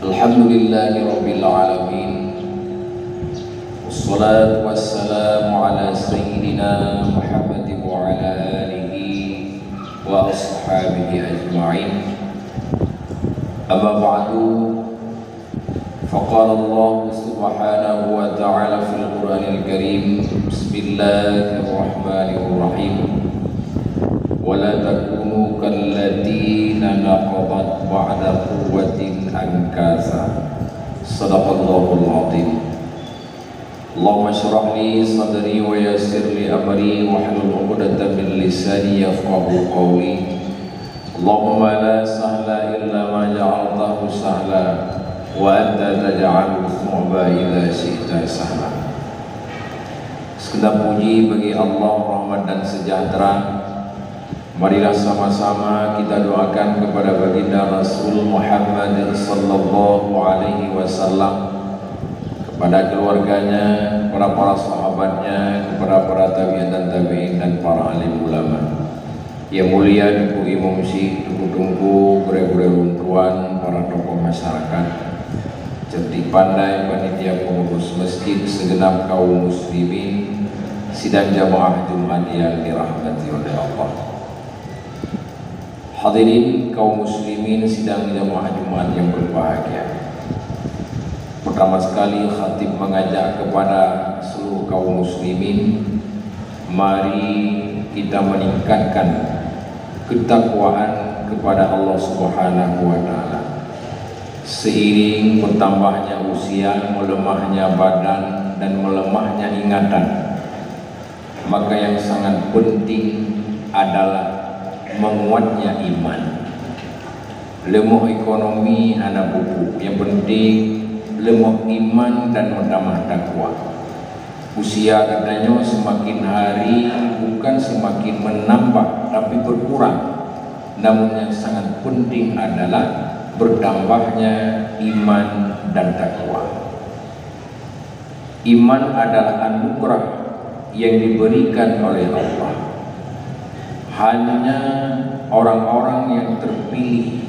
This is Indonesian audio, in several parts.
Alhamdulillahi Rabbil Alamin. Wassalatu wassalamu ala Sayyidina Muhammad wa ala alihi wa ashabihi ajma'in. Amma ba'du, faqala Allah subhanahu wa ta'ala fil Qur'anil Karim. Bismillahirrahmanirrahim. Wala takunu kallatina naqadat ba'da quwwatin ankasa. Sadaqallahul azim. Allahumma shrah li sadri wa yassir li amri wahlul 'uqdatam min lisani yafqahu qawli. Allahumma la sahla illa ma ja'altahu sahla wa anta taj'alul su'ba idza syi'ta sahla. Segenap puji bagi Allah, rahmat dan sejahtera. Marilah sama-sama kita doakan kepada baginda Rasul Muhammad sallallahu alaihi wasallam, kepada keluarganya, para sahabatnya, kepada para tabi'in dan tabi'in dan para alim ulama. Yang mulia Duku Imam Syekh, Duku Tungku, gure-gure runtuan, para tokoh masyarakat, cerdik pandai, panitia pengurus masjid, segenap kaum muslimin, sidang jamaah Jumat yang dirahmati oleh Allah. Hadirin kaum muslimin sidang jamaah Jumat yang berbahagia. Pertama sekali khatib mengajak kepada seluruh kaum muslimin, mari kita meningkatkan ketakwaan kepada Allah Subhanahu wa taala. Seiring bertambahnya usia, melemahnya badan dan melemahnya ingatan, maka yang sangat penting adalah menguatnya iman. Lemah ekonomi anak buku, yang penting lemah iman dan menambah takwa. Usia katanya semakin hari bukan semakin menambah tapi berkurang, namun yang sangat penting adalah bertambahnya iman dan takwa. Iman adalah anugerah yang diberikan oleh Allah. Hanya orang-orang yang terpilih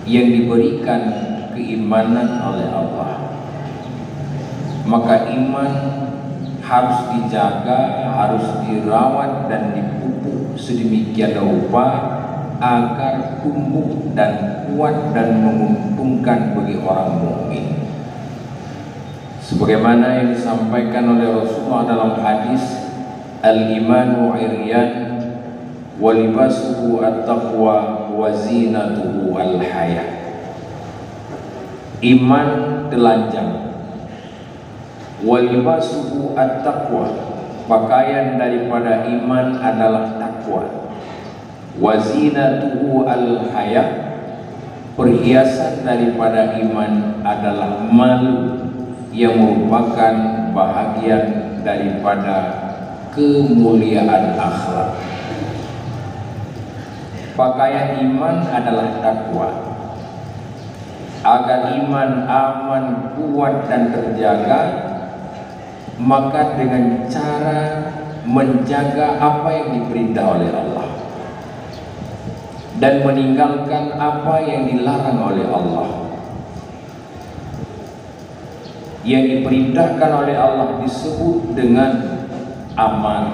yang diberikan keimanan oleh Allah. Maka iman harus dijaga, harus dirawat dan dipupuk sedemikian rupa agar tumbuh dan kuat dan menguntungkan bagi orang mukmin. Sebagaimana yang disampaikan oleh Rasulullah dalam hadis, al-imanu iryan wa libasuhu at-taqwa wa zinatuhu al-haya. Iman telanjang, wa libasuhu at-taqwa, pakaian daripada iman adalah takwa, wa zinatuhu al-haya, perhiasan daripada iman adalah malu yang merupakan bahagian daripada kemuliaan akhlak. Pakaian iman adalah takwa. Agar iman aman, kuat dan terjaga, maka dengan cara menjaga apa yang diperintah oleh Allah dan meninggalkan apa yang dilarang oleh Allah. Yang diperintahkan oleh Allah disebut dengan aman,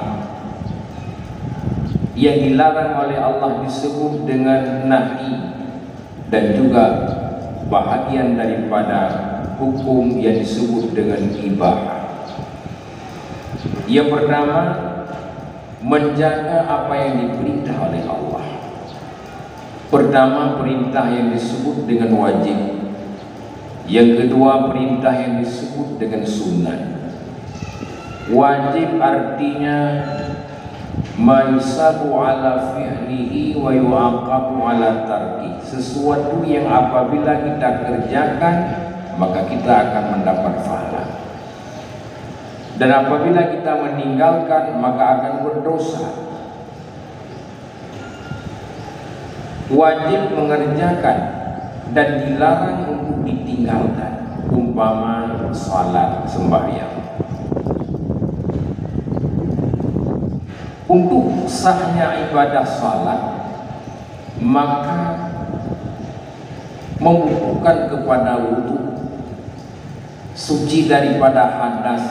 yang dilarang oleh Allah disebut dengan nahi, dan juga bahagian daripada hukum yang disebut dengan ibah. Yang pertama, menjaga apa yang diperintah oleh Allah. Pertama, perintah yang disebut dengan wajib. Yang kedua, perintah yang disebut dengan sunnah. Wajib artinya ma yusabu ala fi'lihi wa yu'aqabu ala tarki, sesuatu yang apabila kita kerjakan maka kita akan mendapat pahala, dan apabila kita meninggalkan maka akan berdosa. Wajib mengerjakan dan dilarang untuk ditinggalkan, umpama salat, sembahyang. Untuk sahnya ibadah salat, maka membutuhkan kepada wudu, suci daripada hadas,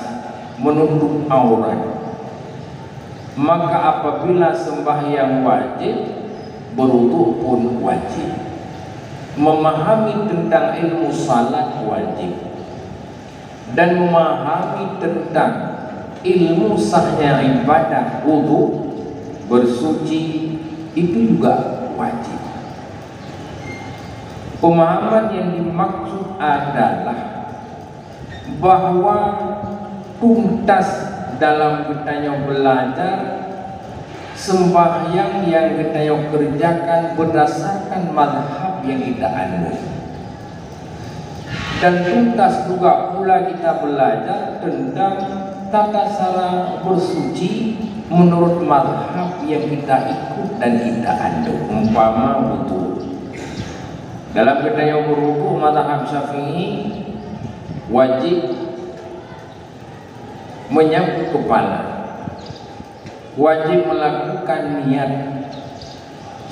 menutup aurat. Maka apabila sembahyang wajib, berwudu pun wajib. Memahami tentang ilmu salat wajib, dan memahami tentang ilmu sahnya ibadah wudu, bersuci, itu juga wajib. Pemahaman yang dimaksud adalah bahwa tuntas dalam kita belajar sembahyang yang kita kerjakan berdasarkan mazhab yang kita anut, dan tuntas juga pula kita belajar tentang tata cara bersuci menurut mazhab yang kita ikut dan kita anut. Umpama wudu, dalam kita berwudu mazhab Syafi'i wajib menyapu kepala, wajib melakukan niat.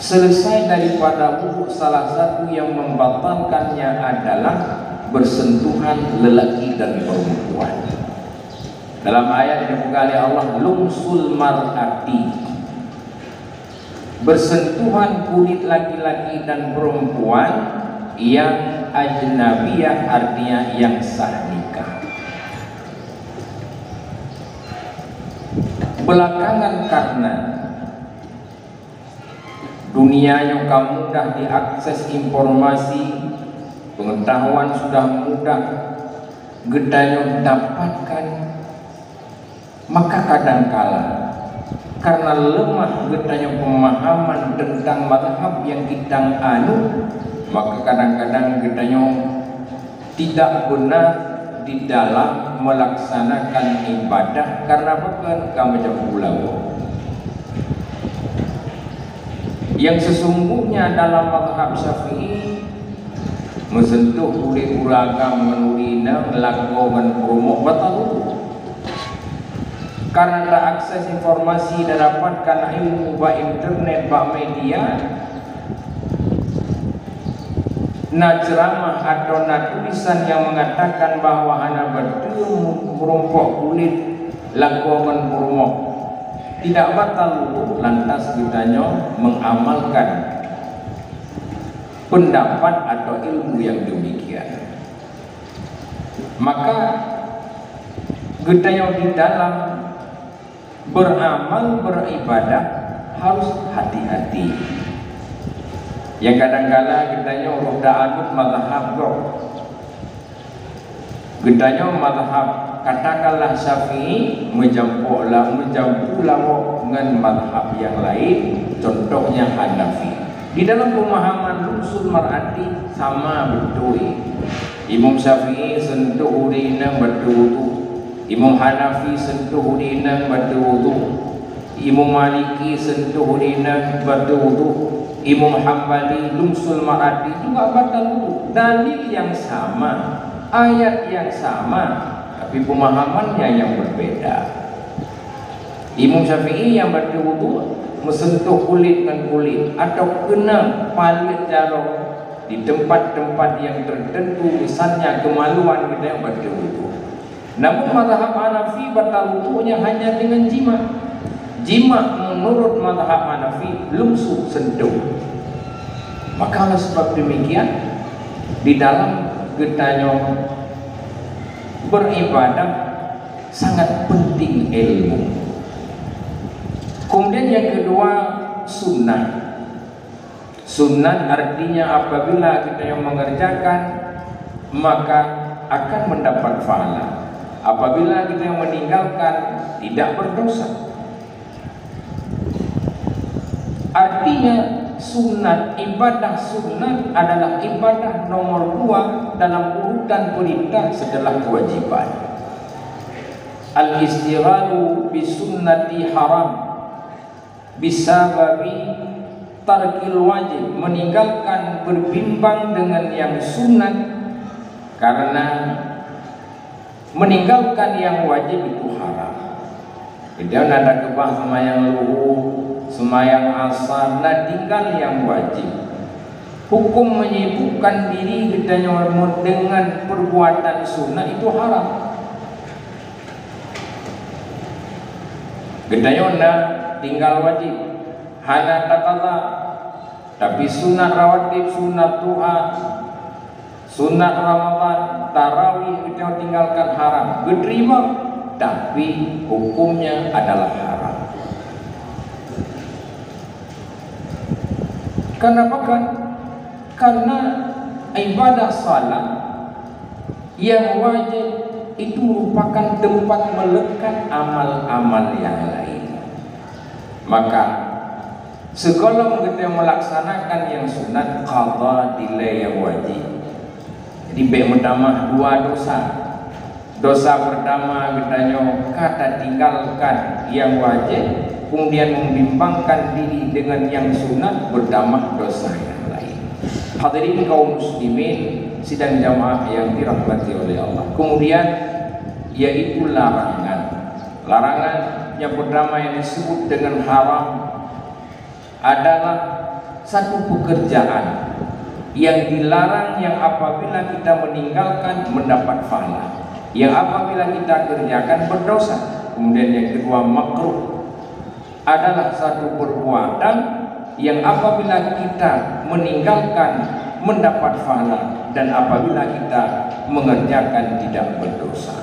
Selesai daripada wudu, salah satu yang membatalkannya adalah bersentuhan lelaki dan perempuan. Dalam ayat dibuka oleh Allah, lumsul mar'ati, bersentuhan kulit laki-laki dan perempuan yang ajnabiyah, artinya yang sah nikah. Belakangan karena dunia yang mudah diakses informasi, pengetahuan sudah mudah gedanya dapatkan, maka kadangkala karena lemah gedanya pemahaman tentang mazhab yang kita anut, maka kadang-kadang gedanya tidak benar di dalam melaksanakan ibadah karena bukan kamu pulau. Yang sesungguhnya dalam mazhab Syafi'i mensentuh kulit uragam menurina melakukan promo batal, karena tak akses informasi dan dapatkan ilmu ba internet ba media, na ceramah atau na tulisan yang mengatakan bahwa hana bertemu merompok kulit lakukan promo tidak batal wudu, lantas kitanya mengamalkan pendapat atau ilmu yang demikian. Maka kita di dalam beramal beribadah harus hati-hati. Yang kadang-kala kitanya roda anut mazhab kok, kitanya mazhab katakanlah Syafi'i menjampulah dengan mazhab yang lain, contohnya Hanafi. Di dalam pemahaman lumsul mar'ati sama betul. Imam Syafi'i sentuh urina berwudu, Imam Hanafi sentuh urina berwudu, Imam Maliki sentuh urina berwudu, Imam Hambali lumsul mar'ati juga batal wudu. Dalil yang sama, ayat yang sama, tapi pemahamannya yang berbeda. Imam Syafi'i yang berwudu mensentuh kulit dengan kulit atau kena palit jarok di tempat-tempat yang tertentu, misalnya kemaluan kita yang berwudu. Namun mazhab Hanafi batal wudunya hanya dengan jima. Jima menurut mazhab Hanafi lumsu sentuh. Maka oleh sebab demikian di dalam kita beribadah sangat penting ilmu. Kemudian yang kedua, sunnah. Sunnah artinya apabila kita yang mengerjakan maka akan mendapat pahala. Apabila kita yang meninggalkan tidak berdosa. Artinya sunat, ibadah sunat adalah ibadah nomor 2 dalam urutan perintah setelah kewajiban. Al-istiradu bisunnati haram bisababi tarkil wajib, meninggalkan berbimbang dengan yang sunat karena meninggalkan yang wajib itu haram. Tidak ada kebah semayang luhur, semayang asar, nah tinggal yang wajib. hukum menyibukkan diri gedanya dengan perbuatan sunnah itu haram. Gedanya na tinggal wajib, hana takala, tapi sunat rawatib, sunat duha, sunat Ramadan, tarawih gedanya tinggalkan haram. Gedrima, tapi hukumnya adalah haram. Kenapa kan? Karena ibadah salat yang wajib itu merupakan tempat melekat amal-amal yang lain. Maka segala kita melaksanakan yang sunat, qadha dilai yang wajib. Jadi pertama dua dosa. Dosa pertama katanya kata tinggalkan yang wajib, kemudian membimbangkan diri dengan yang sunat, bertambah dosa yang lain. Hadirin kaum muslimin sidang jamaah yang dirahmati oleh Allah. Kemudian yaitu larangan. Larangan yang pertama yang disebut dengan haram adalah satu pekerjaan yang dilarang, yang apabila kita meninggalkan mendapat pahala, yang apabila kita kerjakan berdosa. Kemudian yang kedua makruh adalah satu perbuatan yang apabila kita meninggalkan mendapat pahala, dan apabila kita mengerjakan tidak berdosa.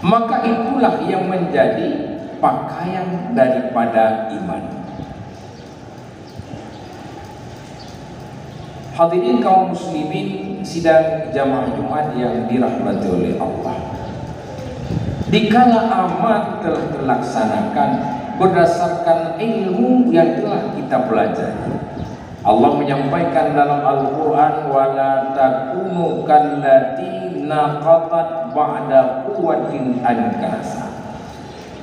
Maka itulah yang menjadi pakaian daripada iman. Hadirin kaum muslimin sidang jamaah Jumat yang dirahmati oleh Allah, dikala amal telah terlaksanakan berdasarkan ilmu yang telah kita pelajari, Allah menyampaikan dalam Al-Quran, wala takunu kallati naqatat ba'da quwwatin ankasa.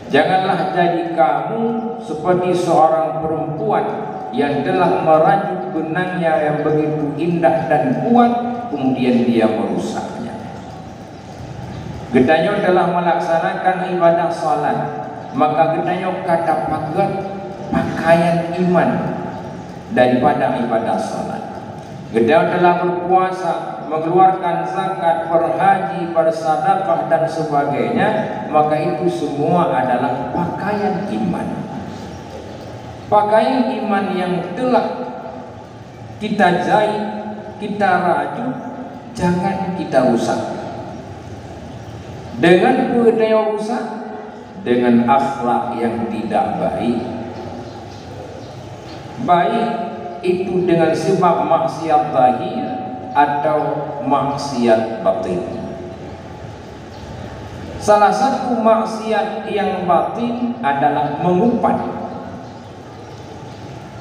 Janganlah jadi kamu seperti seorang perempuan yang telah merajut benangnya yang begitu indah dan kuat, kemudian dia merusaknya. Gedanya telah melaksanakan ibadah salat, maka gedanya kata pakaian iman daripada ibadah salat. Gedanya telah berpuasa, mengeluarkan zakat, berhaji, bersedekah dan sebagainya, maka itu semua adalah pakaian iman. Pakaian iman yang telah kita jahit, kita rajut, jangan kita rusak. Dengan budaya rusak, dengan akhlak yang tidak baik. Baik itu dengan sebab maksiat zahir atau maksiat batin. Salah satu maksiat yang batin adalah mengumpat.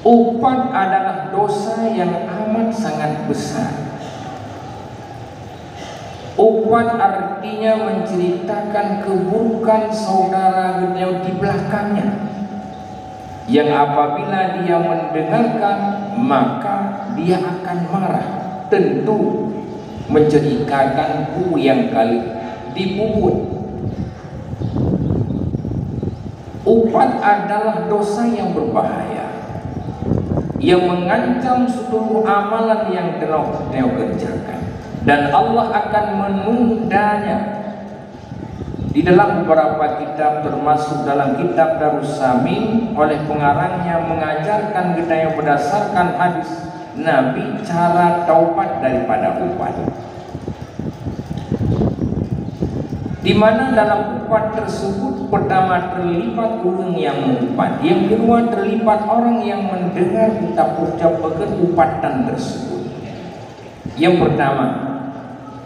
Umpat adalah dosa yang amat sangat besar. Umpat artinya menceritakan keburukan saudara yang di belakangnya, yang apabila dia mendengarkan maka dia akan marah, tentu menceritakan yang kali dipuput. Umpat adalah dosa yang berbahaya, yang mengancam seluruh amalan yang telah dia kerjakan, dan Allah akan menundanya. Di dalam beberapa kitab, termasuk dalam kitab Darussamin, oleh pengarangnya mengajarkan kita yang berdasarkan hadis Nabi cara taubat daripada umpat, di mana dalam umpat tersebut pertama terlibat orang yang mengumpat, yang kedua terlibat orang yang mendengar ucap-ucapan umpatan tersebut. Yang pertama,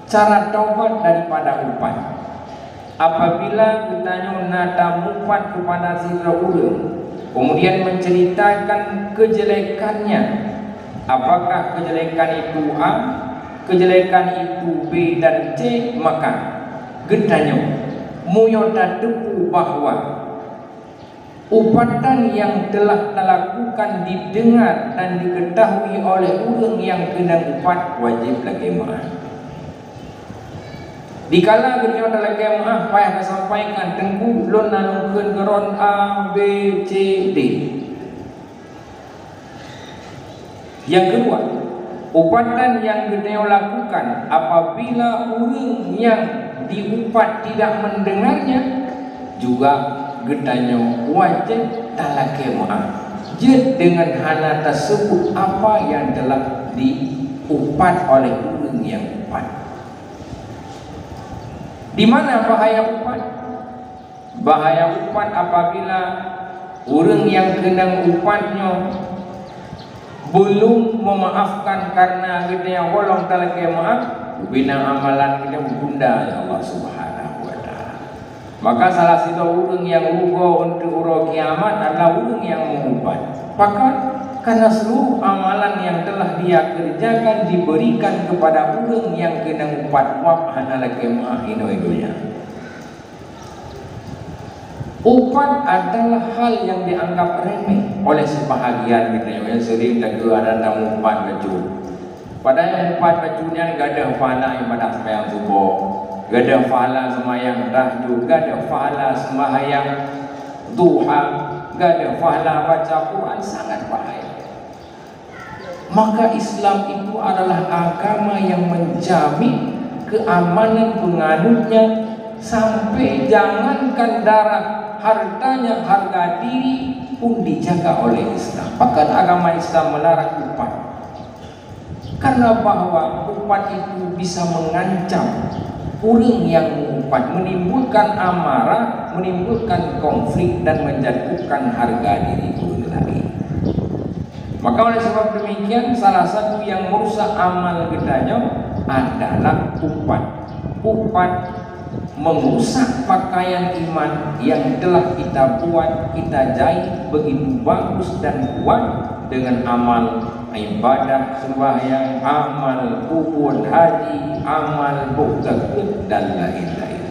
cara taubat daripada umpat. Apabila kitanya nada mufat kepada seseorang, kemudian menceritakan kejelekannya, apakah kejelekan itu A, kejelekan itu B dan C, maka getanya muyota tepu bahwa upatan yang telah dilakukan didengar dan diketahui oleh orang yang kena upat, wajib lagi maaf. Dikala kita dalam kemah payah disampaikan tengku lon nanungkeun geron A B C D. Yang kedua, upatan yang gedeo lakukan apabila orang yang diupat tidak mendengarnya juga gedanyo wajib talake maaf. Jed dengan hana tersebut apa yang telah diupat oleh orang yang upat. Di mana bahaya upat? Bahaya upat apabila orang yang kena upatnya belum memaafkan karena kita golong talake maaf, bina amalan kita bunda ya Allah Subhanahu wa taala. Maka salah satu orang yang rugo untuk uro kiamat adalah orang yang mengupat. Maka karena seluruh amalan yang telah dia kerjakan diberikan kepada orang yang kena upat wab hanalake maaf ino-inonya. Upat adalah hal yang dianggap remeh oleh sebahagian kita yang sering dan ada tentang upat baju. Padahal upat bajunya gak ada pahala ibadah sembahyang subuh, gak ada pahala sembahyang tahajud, gak ada pahala sembahyang duha, gak ada pahala baca Quran, sangat bahaya. Maka Islam itu adalah agama yang menjamin keamanan penganutnya sampai jangankan darah, hartanya, harga diri pun dijaga oleh Islam. Bahkan agama Islam melarang upat, karena bahwa upat itu bisa mengancam orang yang mengupat, menimbulkan amarah, menimbulkan konflik dan menjatuhkan harga diri orang lain. Maka oleh sebab demikian salah satu yang merusak amal kitanya adalah upat. Upat merusak pakaian iman yang telah kita buat, kita jahit begitu bagus dan kuat dengan amal ibadah sembahyang, amal kubur haji, amal bukti dan lain-lain.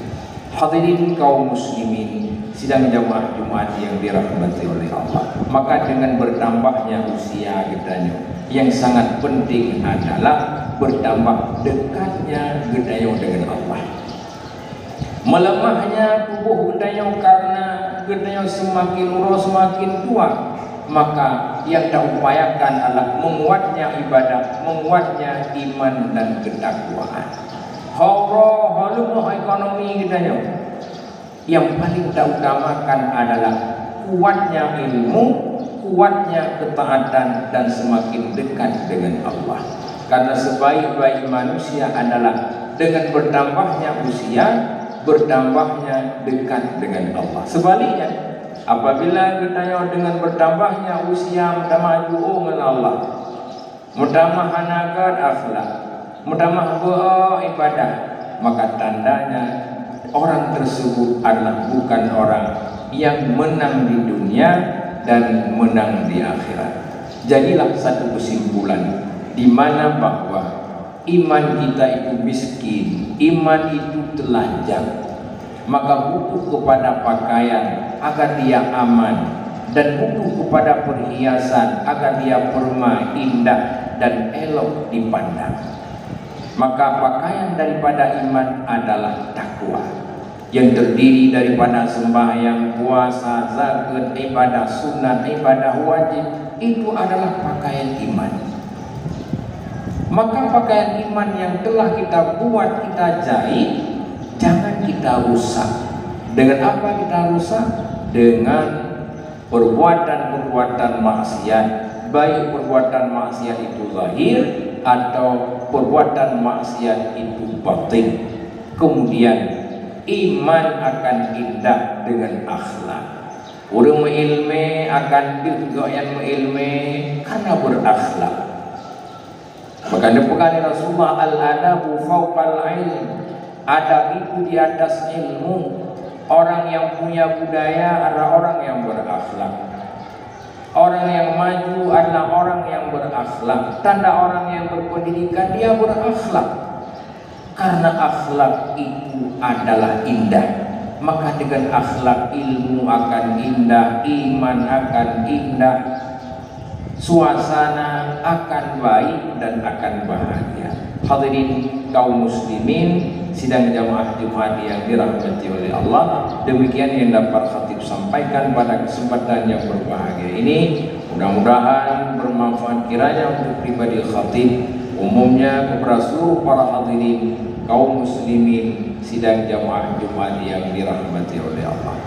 Hadirin kaum muslimin sidang jamaah Jumat yang dirahmati oleh Allah. Maka dengan bertambahnya usia kitanya, yang sangat penting adalah bertambah dekatnya gedayo dengan Allah. Melemahnya tubuh gedayo karena gedayo semakin urus semakin tua, maka yang kita upayakan adalah menguatnya ibadah, menguatnya iman dan ketakwaan. Haluh ekonomi gedayo, yang paling kita utamakan adalah kuatnya ilmu, kuatnya ketaatan dan semakin dekat dengan Allah. Karena sebaik-baik manusia adalah dengan bertambahnya usia, bertambahnya dekat dengan Allah. Sebaliknya, apabila kita dengan bertambahnya usia mudah maju dengan Allah, mudah hanagat akhlak, mudah ibadah, maka tandanya orang tersebut adalah bukan orang yang menang di dunia dan menang di akhirat. Jadilah satu kesimpulan di mana bahwa iman kita itu miskin, iman itu telanjang, maka butuh kepada pakaian agar dia aman, dan butuh kepada perhiasan agar dia perma, indah dan elok dipandang. Maka pakaian daripada iman adalah takwa, yang terdiri daripada sembahyang, puasa, zakat, ibadah sunat, ibadah wajib. Itu adalah pakaian iman. Maka pakaian iman yang telah kita buat, kita jahit, jangan kita rusak. Dengan apa kita rusak? Dengan perbuatan-perbuatan maksiat, baik perbuatan maksiat itu zahir atau perbuatan maksiat itu batin. Kemudian iman akan indah dengan akhlak. Orang mengilme akan digoyan mengilme karena berakhlak. Maka dipekani Rasulullah, al-adabu fawqal ilm, adab itu di atas ilmu. Orang yang punya budaya adalah orang yang berakhlak. Orang yang maju adalah orang yang berakhlak. Tanda orang yang berpendidikan, dia berakhlak. Karena akhlak itu adalah indah, maka dengan akhlak ilmu akan indah, iman akan indah, suasana akan baik dan akan bahagia. Hadirin kaum muslimin sidang jamaah Jumat yang dirahmati oleh Allah, demikian yang dapat khatib sampaikan pada kesempatan yang berbahagia ini. Mudah-mudahan bermanfaat kiranya untuk pribadi khatib, umumnya kepada seluruh para hadirin kaum muslimin sidang jamaah Jumat yang dirahmati oleh Allah.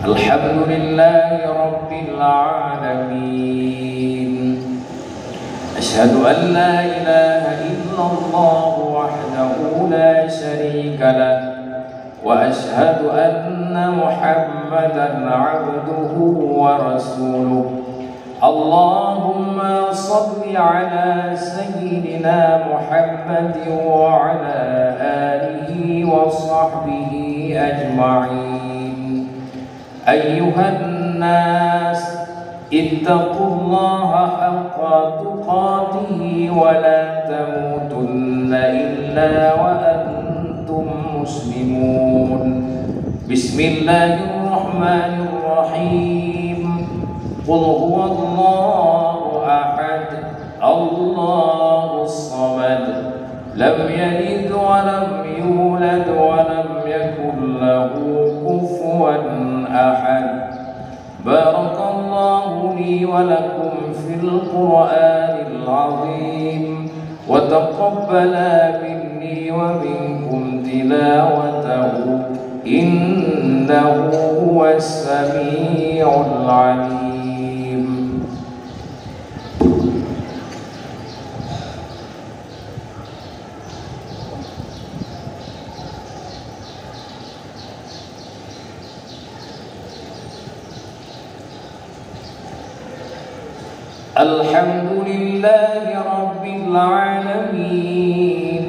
Alhamdulillahi rabbil alamin. Asyhadu an la ilaha illallah wahdahu la syarika lah wa asyhadu anna Muhammadan abduhu wa rasuluh. Allahumma salli ala sayyidina Muhammad wa ala alihi wa sahbihi ajma'in. Ayyuhan nas ittaqullaha haqqa tuqatih wa la tamutunna illa wa antum muslimun. Bismillahirrahmanirrahim. Qul huwallahu ahad, Allahus samad, lam yalid wa lam yulad wa lam yakul lahu kufuwan ahad. Barakallahu li wa lakum fil Qur'anil azim wa taqabbala minni wa minkum tilawatahu innahu huwas sami'ul alim. Alhamdulillahi rabbil alamin.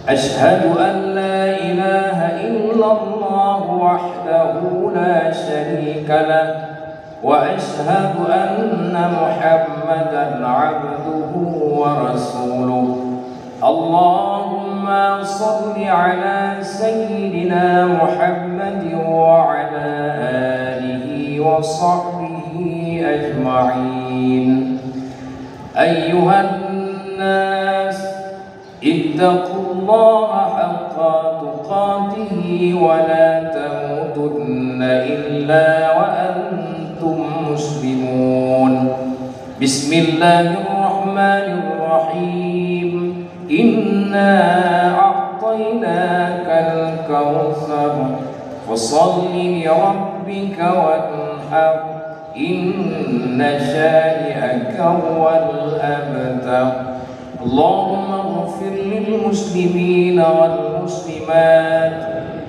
Ashhadu an la ilaha illallah wahdahu la syarika lah wa ashhadu anna Muhammadan abduhu wa rasuluh. Allahumma salli ala sayyidina Muhammad wa ala alihi wa sahbihi ajma'in. Ayyuhan nas ittaqullaha haqqa tuqatih wa la tamutunna illa wa antum muslimun. Bismillahirrahmanirrahim. Inna a'tainakal kautsar fasalli li rabbika wanhar. Inna syani'aka wal abtar. Allahumma ighfir lil muslimina wal muslimat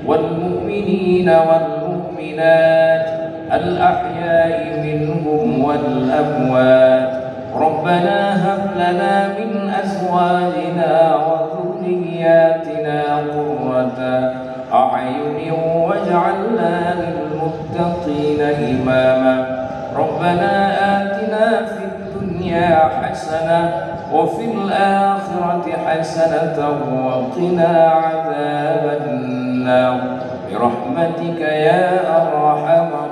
wal mu'minina wal mu'minat al ahya'i minhum wal amwat. Rabbana hab lana min azwajina wa dhurriyyatina qurrata a'yunin waj'alna lil muttaqina imama. Rabbana atina fid dunya hasanah wa fil akhirati hasanatan wa qina adzaban nar bi rahmatika ya arhamar